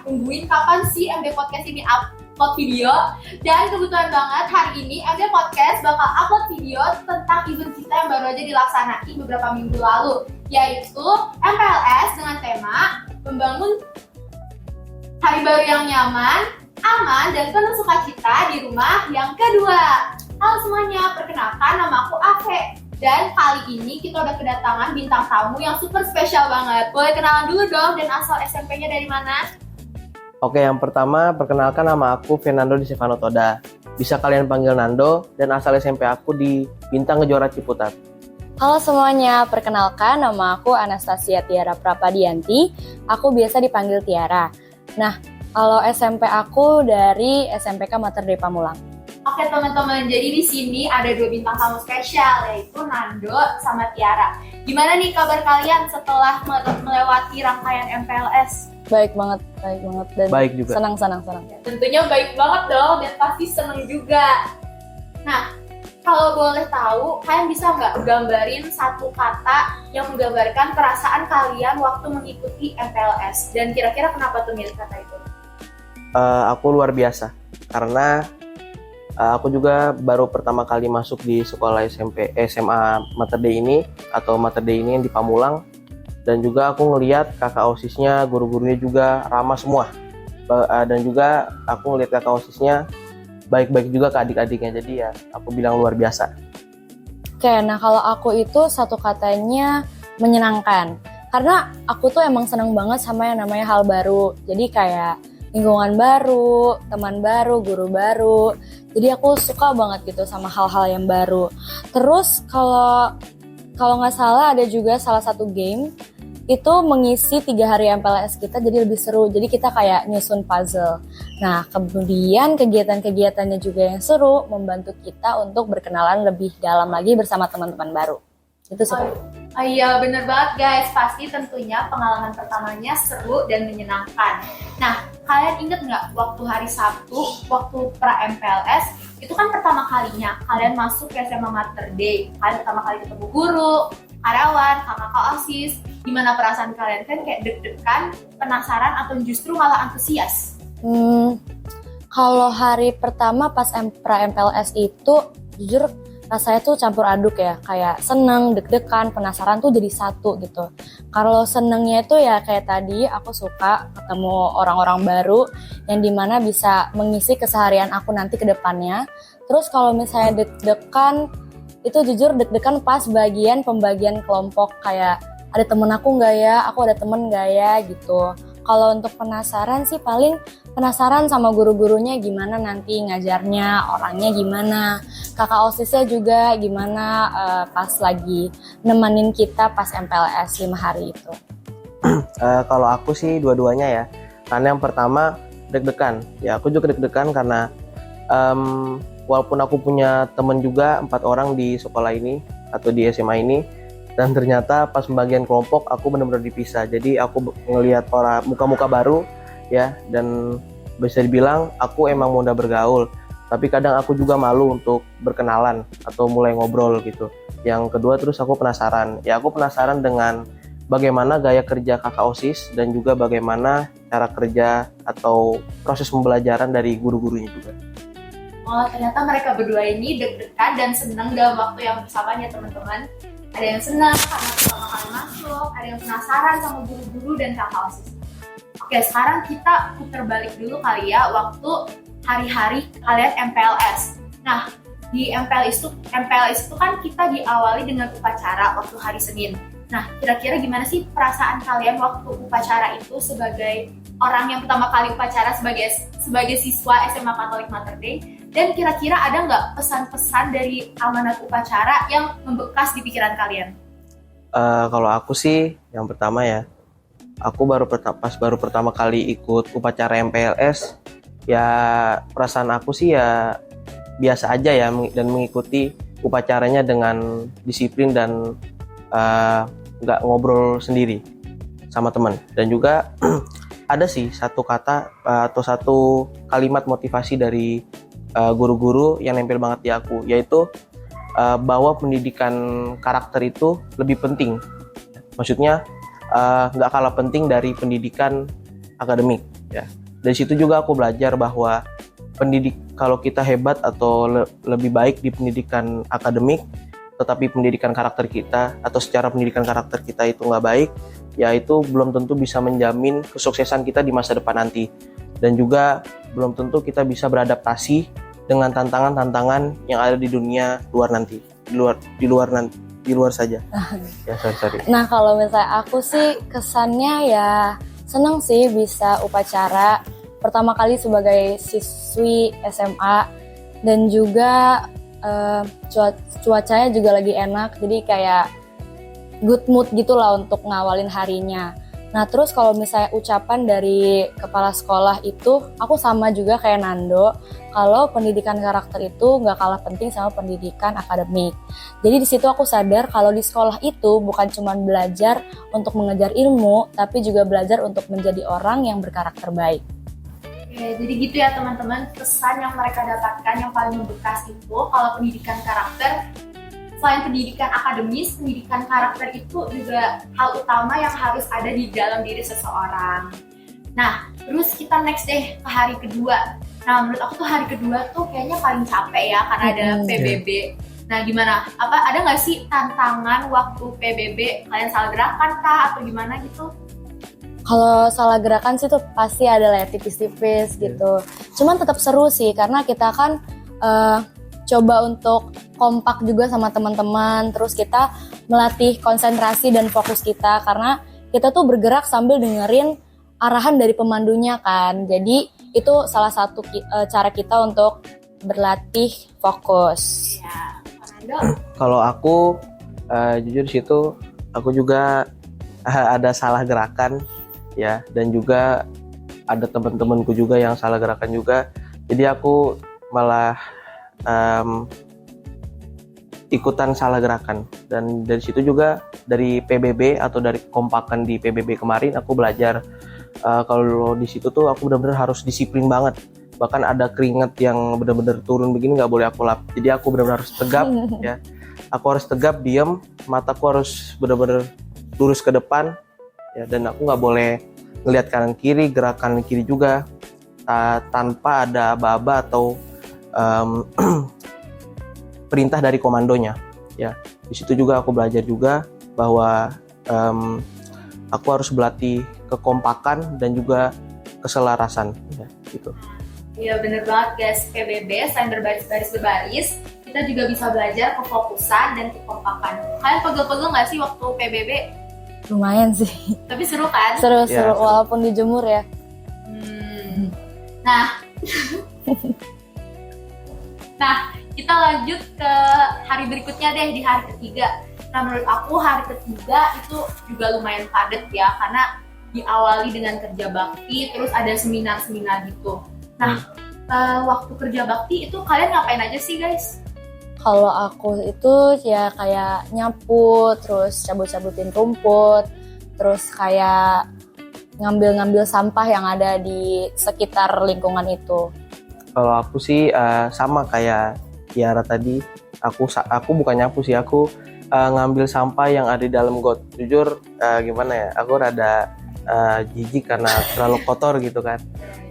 nungguin kapan sih MD Podcast ini upload video. Dan kebetulan banget hari ini MD Podcast bakal upload video tentang event kita yang baru aja dilaksanakan beberapa minggu lalu, yaitu MPLS dengan tema membangun hari baru yang nyaman, aman, dan penuh sukacita di rumah yang kedua. Halo semuanya, perkenalkan nama aku Ave. Dan kali ini kita udah kedatangan bintang tamu yang super spesial banget. Boleh kenalan dulu dong, dan asal SMP-nya dari mana? Oke, yang pertama perkenalkan nama aku Fernando Di Stefano Toda. Bisa kalian panggil Nando, dan asal SMP aku di Bintang Kejora Ciputat. Halo semuanya, perkenalkan nama aku Anastasia Tiara Prapadianti. Aku biasa dipanggil Tiara. Nah, kalau SMP aku dari SMPK Mater Dei Pamulang. Oke teman-teman, jadi di sini ada dua bintang tamu spesial, yaitu Nando sama Tiara. Gimana nih kabar kalian setelah melewati rangkaian MPLS? Baik banget dan Baik juga. senang. Tentunya baik banget dong, dan pasti seneng juga. Nah, kalau boleh tahu, kalian bisa nggak gambarin satu kata yang menggambarkan perasaan kalian waktu mengikuti MPLS? Dan kira-kira kenapa tuh milih kata itu? Aku luar biasa, karena aku juga baru pertama kali masuk di sekolah SMA Mater Dei ini, atau Mater Dei ini yang di Pamulang. Dan juga aku ngelihat kakak OSISnya, guru-gurunya juga ramah semua. Dan juga aku ngelihat kakak OSISnya baik-baik juga ke adik-adiknya. Jadi ya aku bilang luar biasa. Oke, nah kalau aku itu satu katanya menyenangkan. Karena aku tuh emang senang banget sama yang namanya hal baru. Jadi kayak lingkungan baru, teman baru, guru baru. Jadi aku suka banget gitu sama hal-hal yang baru. Terus kalau nggak salah ada juga salah satu game itu mengisi 3 hari MPLS kita jadi lebih seru. Jadi kita kayak nyusun puzzle. Nah kemudian kegiatan-kegiatannya juga yang seru membantu kita untuk berkenalan lebih dalam lagi bersama teman-teman baru. Itu seru. Oh iya bener banget guys, pasti tentunya pengalaman pertamanya seru dan menyenangkan. Nah, kalian inget nggak waktu hari Sabtu, waktu pra MPLS, itu kan pertama kalinya kalian masuk ke SMA Mater Dei. Kalian pertama kali ketemu guru, karyawan, kakak OSIS. Gimana perasaan kalian? Kan kayak deg-degan, penasaran, atau justru malah antusias? Kalau hari pertama pas pra MPLS itu jujur rasanya tuh campur aduk ya, kayak seneng, deg-degan, penasaran tuh jadi satu gitu. Kalau senengnya itu ya kayak tadi aku suka ketemu orang-orang baru yang dimana bisa mengisi keseharian aku nanti ke depannya. Terus kalau misalnya deg-degan, itu jujur deg-degan pas pembagian kelompok, kayak ada temen aku nggak ya, aku ada temen nggak ya gitu. Kalau untuk penasaran sih paling penasaran sama guru-gurunya gimana nanti ngajarnya, orangnya gimana, kakak OSISnya juga gimana pas lagi nemenin kita pas MPLS 5 hari itu. Kalau aku sih dua-duanya ya. Karena yang pertama deg-degan. Ya aku juga deg-degan karena walaupun aku punya temen juga 4 orang di sekolah ini atau di SMA ini, dan ternyata pas pembagian kelompok aku benar-benar dipisah. Jadi aku ngelihat orang muka-muka baru ya, dan bisa dibilang aku emang mudah bergaul, tapi kadang aku juga malu untuk berkenalan atau mulai ngobrol gitu. Yang kedua terus aku penasaran. Ya aku penasaran dengan bagaimana gaya kerja kakak OSIS dan juga bagaimana cara kerja atau proses pembelajaran dari guru-gurunya juga. Oh, ternyata mereka berdua ini deg-degan dan senang dalam waktu yang bersamaan ya teman-teman. Ada yang senang karena pertama kali masuk, ada yang penasaran sama guru-guru dan kakak OSIS. Oke, sekarang kita putar balik dulu kali ya waktu hari-hari kalian MPLS. Nah, di MPLS itu kan kita diawali dengan upacara waktu hari Senin. Nah, kira-kira gimana sih perasaan kalian waktu upacara itu sebagai orang yang pertama kali upacara sebagai siswa SMA Katolik Mater Dei? Dan kira-kira ada nggak pesan-pesan dari amanat upacara yang membekas di pikiran kalian? Kalau aku sih, yang pertama ya, aku baru pertama kali ikut upacara MPLS, ya perasaan aku sih ya biasa aja ya, dan mengikuti upacaranya dengan disiplin dan nggak ngobrol sendiri sama teman. Dan juga ada sih satu kata atau satu kalimat motivasi dari guru-guru yang nempel banget di aku, yaitu bahwa pendidikan karakter itu lebih penting. Maksudnya nggak kalah penting dari pendidikan akademik. ya. Dari situ juga aku belajar bahwa kalau kita hebat atau lebih baik di pendidikan akademik, tetapi pendidikan karakter kita atau secara pendidikan karakter kita itu nggak baik, ya itu belum tentu bisa menjamin kesuksesan kita di masa depan nanti. Dan juga belum tentu kita bisa beradaptasi dengan tantangan-tantangan yang ada di dunia luar nanti, di luar saja. Ya, sorry. Nah, kalau misalnya aku sih kesannya ya senang sih bisa upacara pertama kali sebagai siswi SMA, dan juga cuacanya juga lagi enak, jadi kayak good mood gitulah untuk ngawalin harinya. Nah, terus kalau misalnya ucapan dari kepala sekolah itu, aku sama juga kayak Nando, kalau pendidikan karakter itu nggak kalah penting sama pendidikan akademik. Jadi di situ aku sadar kalau di sekolah itu bukan cuma belajar untuk mengejar ilmu, tapi juga belajar untuk menjadi orang yang berkarakter baik. Oke, jadi gitu ya teman-teman, pesan yang mereka dapatkan yang paling membekas itu kalau pendidikan karakter, selain pendidikan akademis, pendidikan karakter itu juga hal utama yang harus ada di dalam diri seseorang. Nah, terus kita next deh ke hari kedua. Nah, menurut aku tuh hari kedua tuh kayaknya paling capek ya karena ada PBB. Nah, gimana? Ada nggak sih tantangan waktu PBB? Kalian salah gerakan kah atau gimana gitu? Kalau salah gerakan sih tuh pasti ada lah ya, tipis-tipis gitu. Cuman tetap seru sih karena kita kan coba untuk kompak juga sama teman-teman. Terus kita melatih konsentrasi dan fokus kita karena kita tuh bergerak sambil dengerin arahan dari pemandunya kan. Jadi itu salah satu cara kita untuk berlatih fokus. Ya, Fernando. Kalau aku jujur di situ aku juga ada salah gerakan ya, dan juga ada teman-temanku juga yang salah gerakan juga. Jadi aku malah ikutan salah gerakan, dan dari situ juga dari PBB atau dari kompakan di PBB kemarin aku belajar kalau di situ tuh aku benar-benar harus disiplin banget. Bahkan ada keringat yang benar-benar turun begini nggak boleh aku lap. Jadi aku benar-benar harus tegap ya. Aku harus tegap, diam, mataku harus benar-benar lurus ke depan ya, dan aku nggak boleh ngelihat kanan kiri, gerak kanan kiri juga tanpa ada aba-aba atau perintah dari komandonya ya. Di situ juga aku belajar juga bahwa aku harus berlatih kekompakan dan juga keselarasan ya, gitu. Iya bener banget guys, PBB selain berbaris, kita juga bisa belajar kefokusan dan kekompakan. Kalian pegel-pegel nggak sih waktu PBB? Lumayan sih. Tapi seru kan? Seru Ya, walaupun dijemur ya. Nah, kita lanjut ke hari berikutnya deh, di hari ketiga. Nah, menurut aku hari ketiga itu juga lumayan padat ya, karena diawali dengan kerja bakti, terus ada seminar-seminar gitu. Nah, waktu kerja bakti itu kalian ngapain aja sih guys? Kalau aku itu ya kayak nyapu, terus cabut-cabutin rumput, terus kayak ngambil-ngambil sampah yang ada di sekitar lingkungan itu. Kalau aku sih sama kayak Tiara tadi, aku bukan nyapu sih, aku ngambil sampah yang ada di dalam got. Jujur gimana ya, aku rada jijik karena terlalu kotor gitu kan.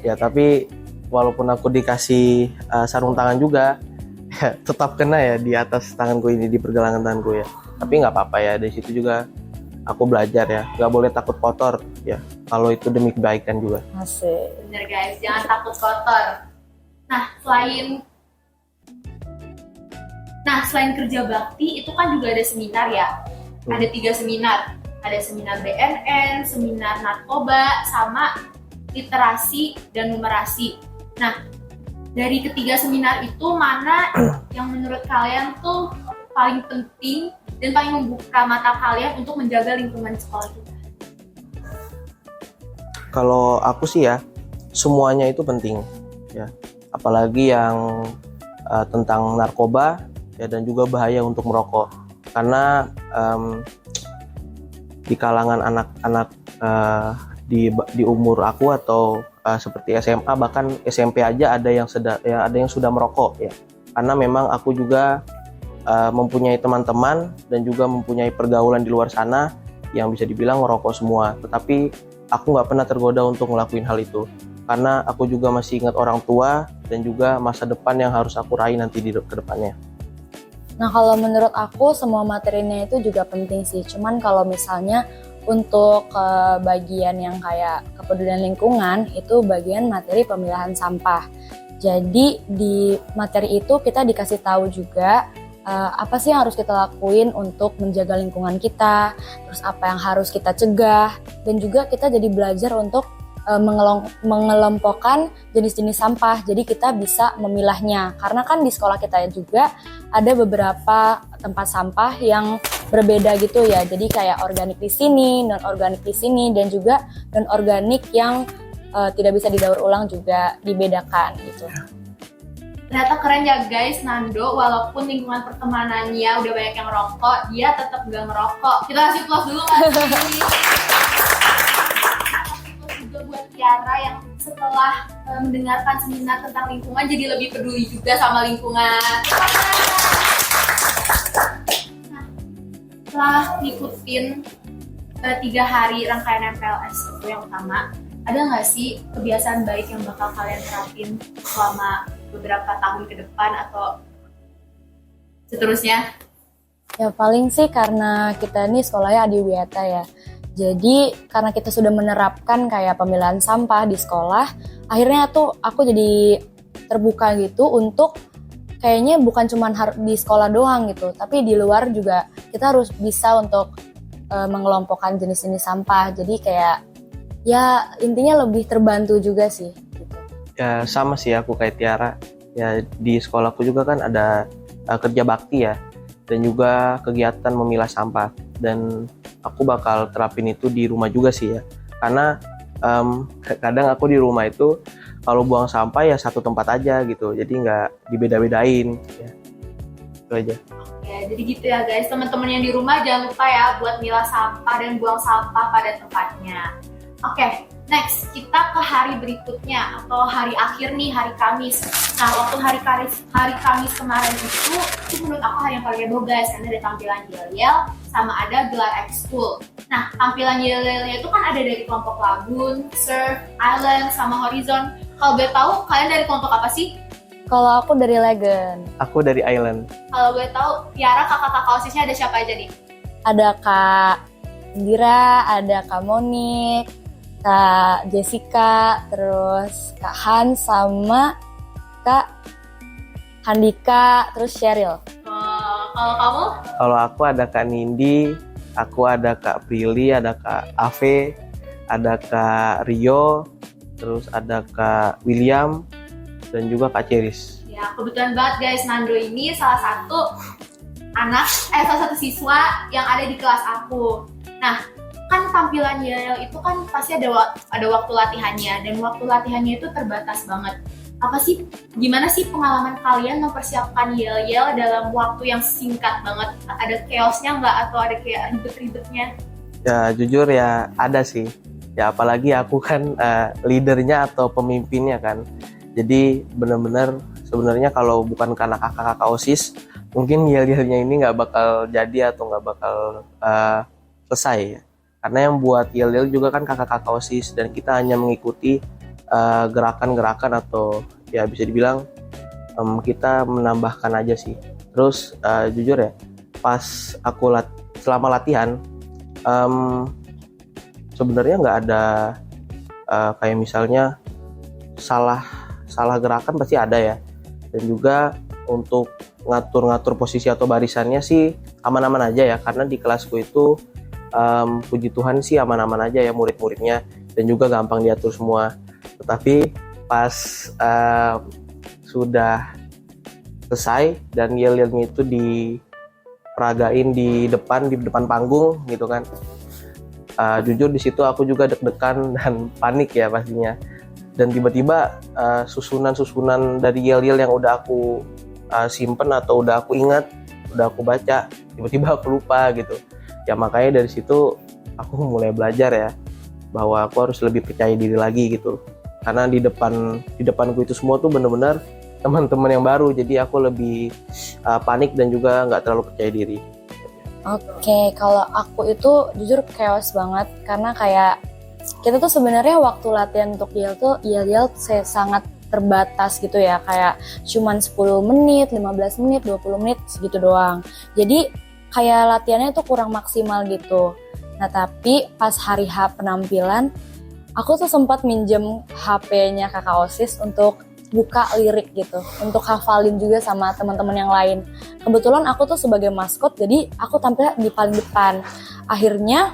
Ya tapi walaupun aku dikasih sarung tangan juga, tetap kena ya di atas tanganku ini, di pergelangan tanganku ya. Tapi nggak apa-apa ya, dari situ juga aku belajar ya, nggak boleh takut kotor ya. Kalau itu demi kebaikan juga. Asik. Bener guys, jangan takut kotor. Nah, selain kerja bakti itu kan juga ada seminar ya. Ada 3 seminar. Ada seminar BNN, seminar narkoba, sama literasi dan numerasi. Nah, dari ketiga seminar itu mana yang menurut kalian tuh paling penting dan paling membuka mata kalian untuk menjaga lingkungan sekolah kita? Kalau aku sih ya, semuanya itu penting ya. Apalagi yang tentang narkoba ya, dan juga bahaya untuk merokok. Karena di kalangan anak-anak di umur aku atau seperti SMA, bahkan SMP aja ada yang sudah merokok ya. Karena memang aku juga mempunyai teman-teman dan juga mempunyai pergaulan di luar sana yang bisa dibilang merokok semua. Tetapi aku nggak pernah tergoda untuk ngelakuin hal itu. karena aku juga masih ingat orang tua dan juga masa depan yang harus aku raih nanti di ke depannya. Nah, kalau menurut aku semua materinya itu juga penting sih. Cuman kalau misalnya untuk bagian yang kayak kepedulian lingkungan, itu bagian materi pemilahan sampah. Jadi di materi itu kita dikasih tahu juga apa sih yang harus kita lakuin untuk menjaga lingkungan kita, terus apa yang harus kita cegah, dan juga kita jadi belajar untuk mengelompokkan jenis-jenis sampah. Jadi kita bisa memilahnya. Karena kan di sekolah kita juga ada beberapa tempat sampah yang berbeda gitu ya. Jadi kayak organik di sini, non organik di sini, dan juga non organik yang tidak bisa didaur ulang juga dibedakan gitu. Ternyata keren ya guys, Nando walaupun lingkungan pertemanannya udah banyak yang ngerokok, dia tetap gak ngerokok. Kita kasih plus dulu gak sih? Plus juga buat Tiara yang setelah mendengarkan seminar tentang lingkungan jadi lebih peduli juga sama lingkungan. Nah, setelah ngikutin 3 hari rangkaian MPLS itu yang utama, ada nggak sih kebiasaan baik yang bakal kalian terapin selama beberapa tahun ke depan atau seterusnya? Ya paling sih karena kita ini sekolahnya adiwiyata ya. Jadi karena kita sudah menerapkan kayak pemilahan sampah di sekolah, akhirnya tuh aku jadi terbuka gitu untuk kayaknya bukan cuma di sekolah doang gitu, tapi di luar juga kita harus bisa untuk mengelompokkan jenis-jenis sampah. Jadi kayak ya intinya lebih terbantu juga sih gitu. Ya sama sih aku kayak Tiara. Ya di sekolahku juga kan ada kerja bakti ya, dan juga kegiatan memilah sampah. Dan aku bakal terapin itu di rumah juga sih ya. Karena kadang aku di rumah itu kalau buang sampah ya satu tempat aja gitu. Jadi nggak dibeda-bedain ya. Itu aja. Ya, jadi gitu ya guys, teman-teman yang di rumah jangan lupa ya buat milah sampah dan buang sampah pada tempatnya. Oke, next kita ke hari berikutnya atau hari akhir nih, hari Kamis. Nah, waktu hari Kamis kemarin itu menurut aku hari yang paling heboh guys, karena ada tampilan yel-yel sama ada gelar ekskul. Nah, tampilan yel-yelnya itu kan ada dari kelompok Lagoon, Surf, Island, sama Horizon. Kalau boleh tahu, kalian dari kelompok apa sih? Kalau aku dari Legend. Aku dari Island. Kalau boleh tahu, Tiara kakak-kakak OSIS-nya ada siapa aja nih? Ada Kak Indira, ada Kak Monik, Kak Jessica, terus Kak Hans sama Kak Handika, terus Cheryl. Kalau kamu? Kalau aku ada Kak Nindi, aku ada Kak Prilly, ada Kak Ave, ada Kak Rio, terus ada Kak William, dan juga Kak Ceris. Ya, kebetulan banget guys, Nando ini salah satu salah satu siswa yang ada di kelas aku. Nah, kan tampilan yel itu kan pasti ada waktu latihannya, dan waktu latihannya itu terbatas banget. Gimana sih pengalaman kalian mempersiapkan yel-yel dalam waktu yang singkat banget? Ada chaosnya nggak atau ada kayak ribet-ribetnya? Ya jujur ya ada sih. Ya apalagi aku kan leadernya atau pemimpinnya kan. Jadi benar-benar sebenarnya kalau bukan karena kakak-kakak OSIS, mungkin yel-yelnya ini nggak bakal jadi atau nggak bakal selesai ya. Karena yang buat yel-yel juga kan kakak-kakak OSIS, dan kita hanya mengikuti gerakan-gerakan atau ya bisa dibilang kita menambahkan aja sih. Terus jujur ya, pas aku selama latihan sebenarnya nggak ada kayak misalnya salah gerakan pasti ada ya. Dan juga untuk ngatur-ngatur posisi atau barisannya sih aman-aman aja ya, karena di kelasku itu puji Tuhan sih aman-aman aja ya murid-muridnya, dan juga gampang diatur semua. Tetapi pas sudah selesai dan yel-yelnya itu diperagain di depan panggung gitu kan, jujur di situ aku juga deg-degan dan panik ya pastinya. Dan tiba-tiba susunan dari yel-yel yang udah aku simpen atau udah aku ingat, udah aku baca, tiba-tiba aku lupa gitu. Ya makanya dari situ aku mulai belajar ya, bahwa aku harus lebih percaya diri lagi gitu. Karena di depanku itu semua tuh bener-bener teman-teman yang baru, jadi aku lebih panik dan juga nggak terlalu percaya diri. Oke, kalau aku itu jujur chaos banget, karena kayak kita tuh sebenarnya waktu latihan untuk yel sangat terbatas gitu ya, kayak cuman 10 menit, 15 menit, 20 menit segitu doang. Jadi kayak latihannya tuh kurang maksimal gitu. Nah tapi pas hari H penampilan, aku tuh sempat minjem HP-nya kakak OSIS untuk buka lirik gitu, untuk hafalin juga sama teman-teman yang lain. Kebetulan aku tuh sebagai maskot, jadi aku tampil di paling depan. Akhirnya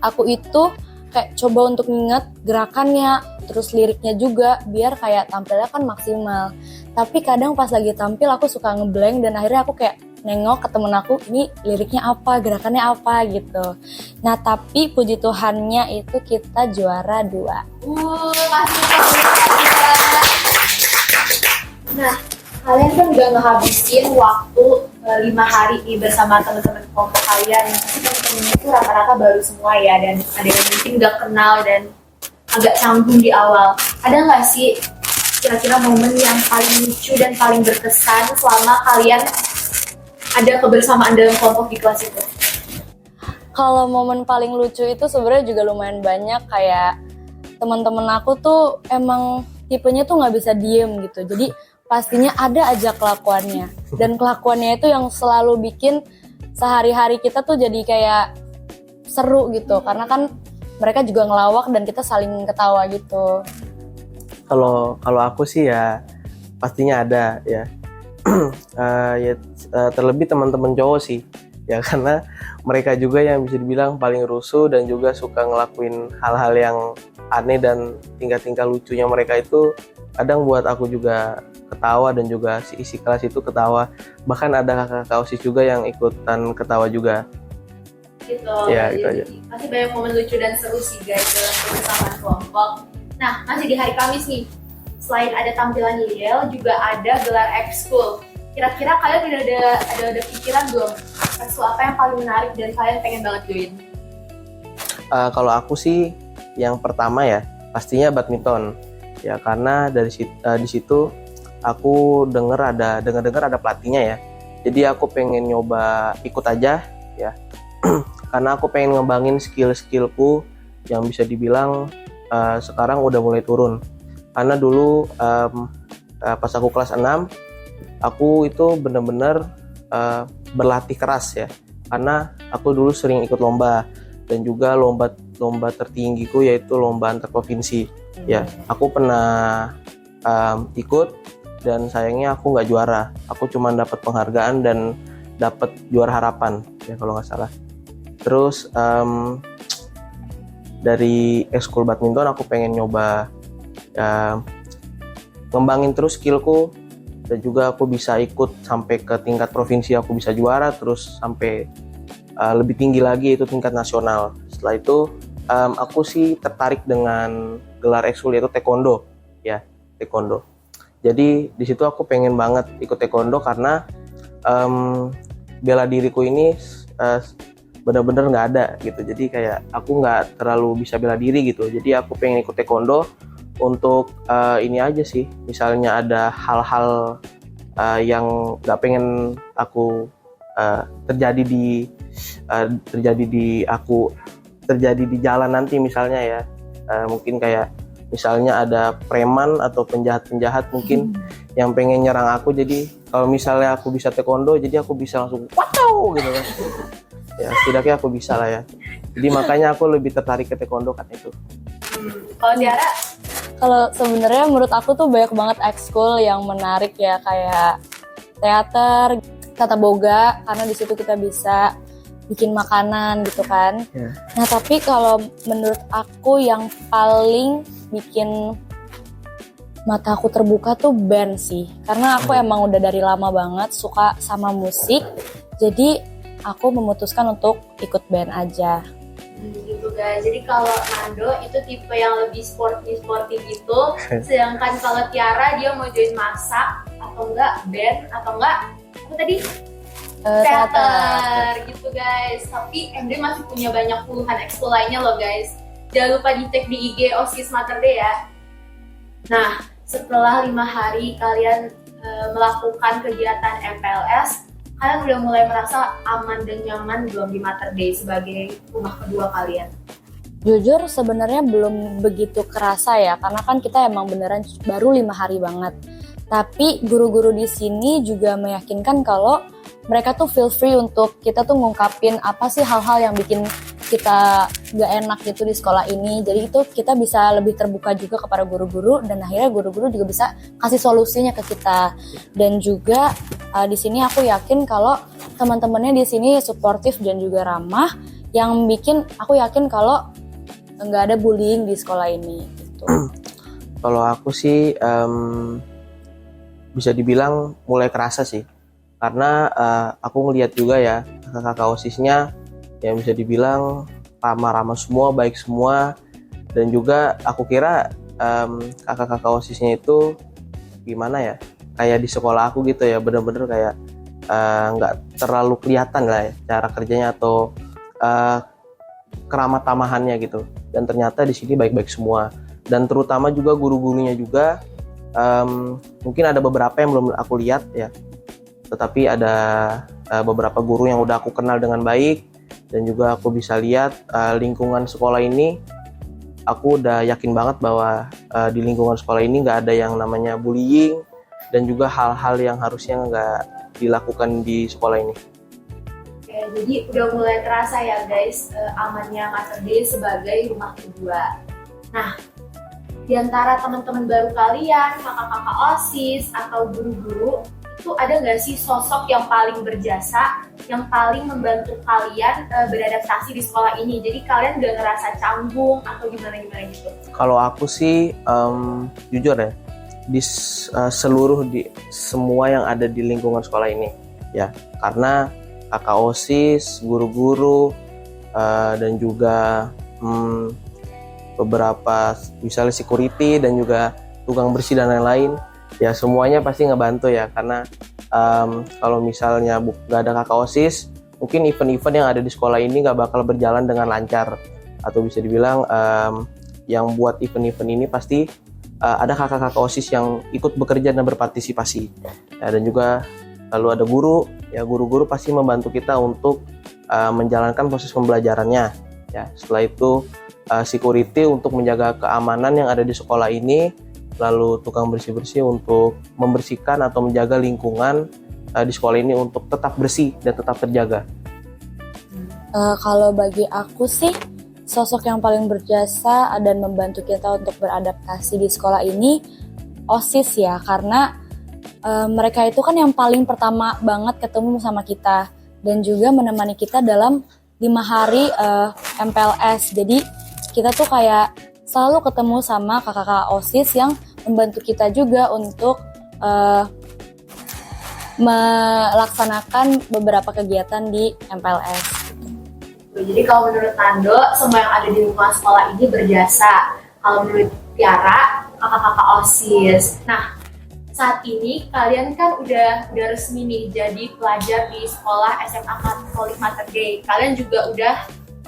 aku itu kayak coba untuk nginget gerakannya, terus liriknya juga, biar kayak tampilnya kan maksimal. Tapi kadang pas lagi tampil aku suka ngeblank, dan akhirnya aku kayak nengok ke temen aku, ini liriknya apa, gerakannya apa gitu. Nah tapi puji Tuhannya itu kita juara 2. Kasih tepuk. Nah, kalian kan udah ngehabisin waktu 5 hari nih bersama teman-teman kelompok kalian. Teman-temannya itu rata-rata baru semua ya, dan ada yang mungkin udah kenal dan agak canggung di awal. Ada nggak sih kira-kira momen yang paling lucu dan paling berkesan selama kalian ada kebersamaan dalam kelompok di kelas itu? Kalau momen paling lucu itu sebenarnya juga lumayan banyak, kayak teman-teman aku tuh emang tipenya tuh nggak bisa diem gitu. Jadi pastinya ada aja kelakuannya, dan kelakuannya itu yang selalu bikin sehari-hari kita tuh jadi kayak seru gitu, karena kan mereka juga ngelawak dan kita saling ketawa gitu. Kalau aku sih ya pastinya ada ya. Terlebih teman-teman cowok sih ya, karena mereka juga yang bisa dibilang paling rusuh dan juga suka ngelakuin hal-hal yang aneh, dan tingkah-tingkah lucunya mereka itu kadang buat aku juga ketawa, dan juga si isi kelas itu ketawa. Bahkan ada kakak OSIS juga yang ikutan ketawa juga. Gitu. Ya, gitu aja. Pasti banyak momen lucu dan seru sih guys dalam kebersamaan kelompok. Nah, masih di hari Kamis nih. Selain ada tampilan Yel, juga ada gelar ekskul. Kira-kira kalian ada pikiran belum? Ekskul apa yang paling menarik dan kalian pengen banget join? Kalau aku sih yang pertama ya pastinya badminton. Ya karena di situ aku dengar ada pelatihnya ya. Jadi aku pengen nyoba ikut aja ya. Karena aku pengen ngembangin skill-skillku yang bisa dibilang sekarang udah mulai turun. Karena dulu pas aku kelas 6, aku itu bener-bener berlatih keras ya. Karena aku dulu sering ikut lomba, dan juga lomba tertinggiku yaitu lomba antar provinsi. Ya, aku pernah ikut, dan sayangnya aku nggak juara. Aku cuma dapat penghargaan dan dapat juara harapan ya kalau nggak salah. Terus dari ekskul badminton aku pengen nyoba ngembangin terus skillku, dan juga aku bisa ikut sampai ke tingkat provinsi, aku bisa juara, terus sampai lebih tinggi lagi itu tingkat nasional. Setelah itu aku sih tertarik dengan gelar ekskul yaitu taekwondo ya, taekwondo. Jadi di situ aku pengen banget ikut taekwondo karena bela diriku ini benar-benar nggak ada gitu. Jadi kayak aku nggak terlalu bisa bela diri gitu. Jadi aku pengen ikut taekwondo untuk ini aja sih. Misalnya ada hal-hal yang nggak pengen aku terjadi di jalan nanti, misalnya ya. Mungkin kayak misalnya ada preman atau penjahat-penjahat mungkin yang pengen nyerang aku. Jadi kalau misalnya aku bisa taekwondo, jadi aku bisa langsung wow gitu kan. Ya setidaknya aku bisa lah ya. Jadi makanya aku lebih tertarik ke taekwondo kan itu. Kalau Tiara? Kalau sebenarnya menurut aku tuh banyak banget ekskul yang menarik ya, kayak teater, tata boga, karena di situ kita bisa bikin makanan gitu kan. Yeah. Nah tapi kalau menurut aku yang paling bikin mata aku terbuka tuh band sih, karena aku emang udah dari lama banget suka sama musik, jadi aku memutuskan untuk ikut band aja. Gitu guys. Jadi kalau Nando itu tipe yang lebih sporty gitu, sedangkan kalau Tiara dia mau join masak atau enggak band atau enggak apa tadi? Teater gitu guys. Tapi MD masih punya banyak puluhan ekskul lainnya loh guys. Jangan lupa di tag di IG OSIS Mater Dei ya. Nah, setelah 5 hari kalian melakukan kegiatan MPLS, kalian udah mulai merasa aman dan nyaman belum di Mater Dei sebagai rumah kedua kalian? Jujur sebenarnya belum begitu kerasa ya, karena kan kita emang beneran baru 5 hari banget. Tapi guru-guru di sini juga meyakinkan kalau mereka tuh feel free untuk kita tuh ngungkapin apa sih hal-hal yang bikin kita gak enak gitu di sekolah ini. Jadi itu kita bisa lebih terbuka juga kepada guru-guru, dan akhirnya guru-guru juga bisa kasih solusinya ke kita. Dan juga di sini aku yakin kalau teman-temannya di sini suportif dan juga ramah, yang bikin aku yakin kalau nggak ada bullying di sekolah ini gitu. Kalau aku sih bisa dibilang mulai kerasa sih, karena aku ngelihat juga ya kakak-kakak OSISnya yang bisa dibilang ramah-ramah semua, baik semua. Dan juga aku kira kakak-kakak OSISnya itu gimana ya, kayak di sekolah aku gitu ya, bener-bener kayak nggak terlalu kelihatan lah ya cara kerjanya atau keramat tamahannya gitu. Dan ternyata di sini baik-baik semua, dan terutama juga guru-gurunya juga mungkin ada beberapa yang belum aku lihat ya, tetapi ada beberapa guru yang udah aku kenal dengan baik, dan juga aku bisa lihat lingkungan sekolah ini. Aku udah yakin banget bahwa di lingkungan sekolah ini nggak ada yang namanya bullying, dan juga hal-hal yang harusnya nggak dilakukan di sekolah ini. Oke, jadi udah mulai terasa ya guys, amannya Mater Dei sebagai rumah kedua. Nah, di antara teman-teman baru kalian, kakak-kakak OSIS atau guru-guru, itu ada nggak sih sosok yang paling berjasa, yang paling membantu kalian beradaptasi di sekolah ini? Jadi kalian nggak ngerasa canggung atau gimana-gimana gitu? Kalau aku sih jujur ya, di semua yang ada di lingkungan sekolah ini ya, karena kakak OSIS, guru-guru, dan juga beberapa misalnya security dan juga tukang bersih dan lain-lain, ya semuanya pasti ngebantu ya. Karena kalau misalnya nggak ada kakak OSIS, mungkin event-event yang ada di sekolah ini nggak bakal berjalan dengan lancar, atau bisa dibilang yang buat event-event ini pasti ada kakak-kakak OSIS yang ikut bekerja dan berpartisipasi ya. Dan juga lalu ada guru, ya guru-guru pasti membantu kita untuk menjalankan proses pembelajarannya ya. Setelah itu security untuk menjaga keamanan yang ada di sekolah ini, lalu tukang bersih-bersih untuk membersihkan atau menjaga lingkungan di sekolah ini untuk tetap bersih dan tetap terjaga. Kalau bagi aku sih, sosok yang paling berjasa dan membantu kita untuk beradaptasi di sekolah ini OSIS ya, karena mereka itu kan yang paling pertama banget ketemu sama kita, dan juga menemani kita dalam 5 hari MPLS. Jadi kita tuh kayak selalu ketemu sama kakak-kakak OSIS yang membantu kita juga untuk melaksanakan beberapa kegiatan di MPLS. Jadi kalau menurut Nando, semua yang ada di lingkungan sekolah ini berjasa. Kalau menurut Tiara, kakak-kakak OSIS. Nah, saat ini kalian kan udah resmi nih jadi pelajar di sekolah SMA Katolik Mater Dei. Kalian juga udah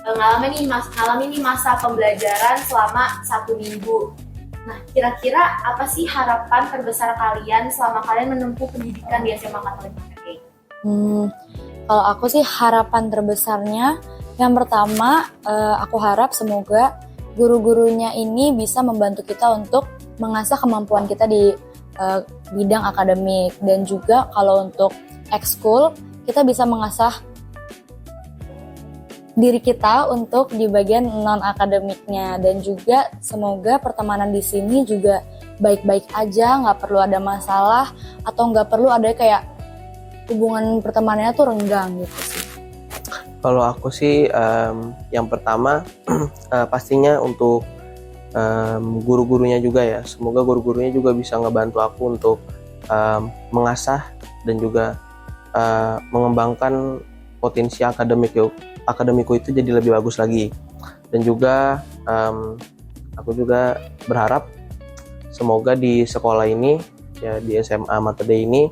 ngalamin nih masa pembelajaran selama 1 minggu. Nah, kira-kira apa sih harapan terbesar kalian selama kalian menempuh pendidikan di SMA Katolik Mater Dei? Kalau aku sih harapan terbesarnya, yang pertama aku harap semoga guru-gurunya ini bisa membantu kita untuk mengasah kemampuan kita di bidang akademik, dan juga kalau untuk ekskul kita bisa mengasah diri kita untuk di bagian non akademiknya. Dan juga semoga pertemanan di sini juga baik-baik aja, nggak perlu ada masalah atau nggak perlu ada kayak hubungan pertemanannya tuh renggang gitu sih. Kalau aku sih yang pertama pastinya untuk guru-gurunya juga ya, semoga guru-gurunya juga bisa ngebantu aku untuk mengasah dan juga mengembangkan potensi akademiku itu jadi lebih bagus lagi. Dan juga aku juga berharap semoga di sekolah ini ya, di SMA Mater Dei ini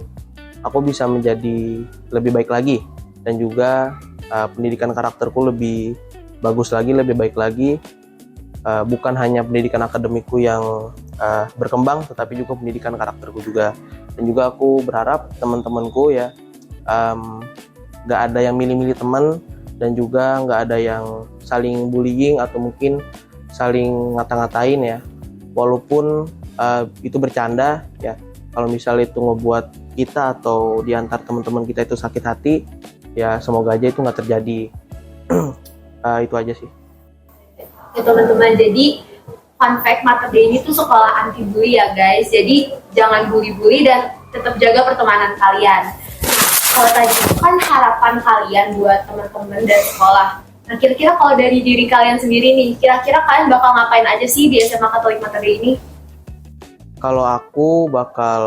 aku bisa menjadi lebih baik lagi, dan juga pendidikan karakterku lebih bagus lagi, lebih baik lagi. Bukan hanya pendidikan akademiku yang berkembang, tetapi juga pendidikan karakterku juga. Dan juga aku berharap teman-temanku ya gak ada yang milih-milih teman, dan juga nggak ada yang saling bullying atau mungkin saling ngata-ngatain ya. Walaupun itu bercanda ya, kalau misalnya itu ngebuat kita atau diantar teman-teman kita itu sakit hati, ya semoga aja itu nggak terjadi. Itu aja sih. Ya teman-teman, jadi fun fact Mother Day ini tuh sekolah anti bully ya guys. Jadi jangan bully-bully dan tetap jaga pertemanan kalian. Kalau tadi itu kan harapan kalian buat teman-teman dan sekolah. Nah kira-kira kalau dari diri kalian sendiri nih, kira-kira kalian bakal ngapain aja sih di SMA Katolik Mother Day ini? Kalau aku bakal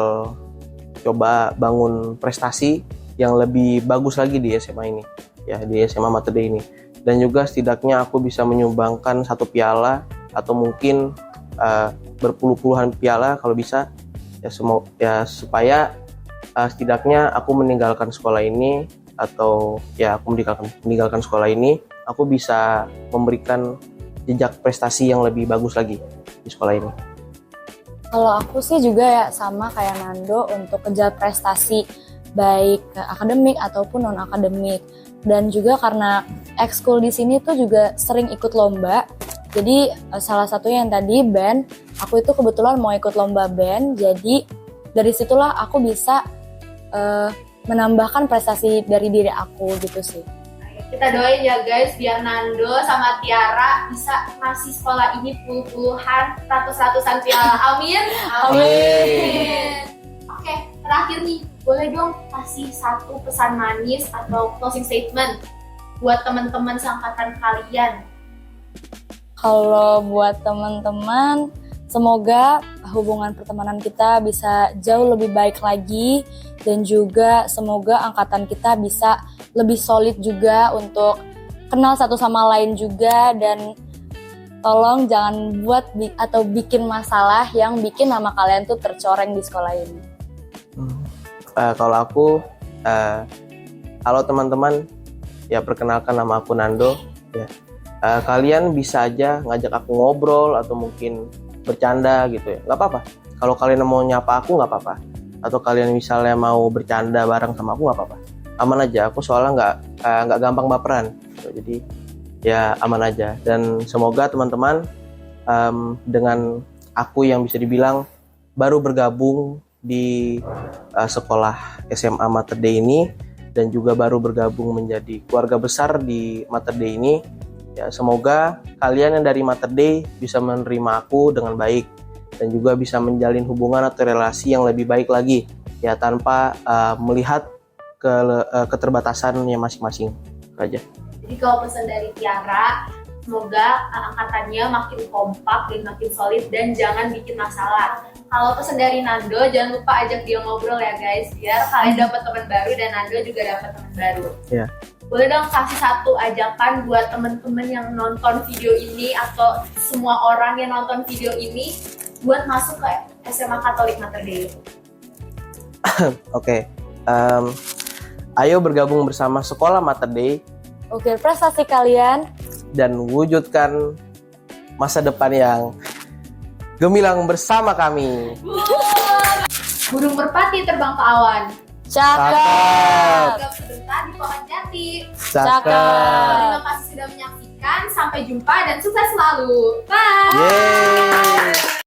coba bangun prestasi yang lebih bagus lagi di SMA ini, ya di SMA Mother Day ini. Dan juga setidaknya aku bisa menyumbangkan 1 piala atau mungkin berpuluh-puluhan piala kalau bisa, ya supaya setidaknya aku meninggalkan sekolah ini, atau ya aku meninggalkan sekolah ini, aku bisa memberikan jejak prestasi yang lebih bagus lagi di sekolah ini. Kalau aku sih juga ya sama kayak Nando untuk kejar prestasi baik akademik ataupun non akademik, dan juga karena ekskul di sini tuh juga sering ikut lomba. Jadi salah satunya yang tadi band, aku itu kebetulan mau ikut lomba band, jadi dari situlah aku bisa menambahkan prestasi dari diri aku gitu sih. Kita doain ya guys, biar Nando sama Tiara bisa ngasih sekolah ini puluh-puluhan, ratus-ratusan piala. Amin. Amin. Oke, terakhir nih, boleh dong kasih satu pesan manis atau closing statement buat teman-teman seangkatan kalian. Kalau buat teman-teman, semoga hubungan pertemanan kita bisa jauh lebih baik lagi, dan juga semoga angkatan kita bisa lebih solid juga untuk kenal satu sama lain juga, dan tolong jangan buat atau bikin masalah yang bikin nama kalian tuh tercoreng di sekolah ini. Kalau aku, halo teman-teman, ya perkenalkan nama aku Nando. Ya, kalian bisa aja ngajak aku ngobrol atau mungkin bercanda gitu ya, nggak apa-apa. Kalau kalian mau nyapa aku nggak apa-apa, atau kalian misalnya mau bercanda bareng sama aku nggak apa-apa, aman aja. Aku soalnya nggak gampang baperan gitu. Jadi ya aman aja. Dan semoga teman-teman dengan aku yang bisa dibilang baru bergabung di sekolah SMA Mother Day ini, dan juga baru bergabung menjadi keluarga besar di Mother Day ini, ya semoga kalian yang dari Mother Day bisa menerima aku dengan baik, dan juga bisa menjalin hubungan atau relasi yang lebih baik lagi, ya tanpa melihat keterbatasannya masing-masing. Itu aja. Jadi kalau pesan dari Tiara, semoga angkatannya makin kompak dan makin solid dan jangan bikin masalah. Kalau pesan dari Nando, jangan lupa ajak dia ngobrol ya guys, biar kalian dapat teman baru dan Nando juga dapat teman baru. Ya. Boleh dong kasih satu ajakan buat teman-teman yang nonton video ini atau semua orang yang nonton video ini buat masuk ke SMA Katolik Mother Day. Oke. Ayo bergabung bersama Sekolah Mother Day. Ukir prestasi kalian Dan wujudkan masa depan yang gemilang bersama kami. Burung merpati terbang ke awan. cakep. Gak sebentar di pohon jati. Cakep. Terima kasih sudah menyaksikan. Sampai jumpa dan sukses selalu. Bye. Yeay.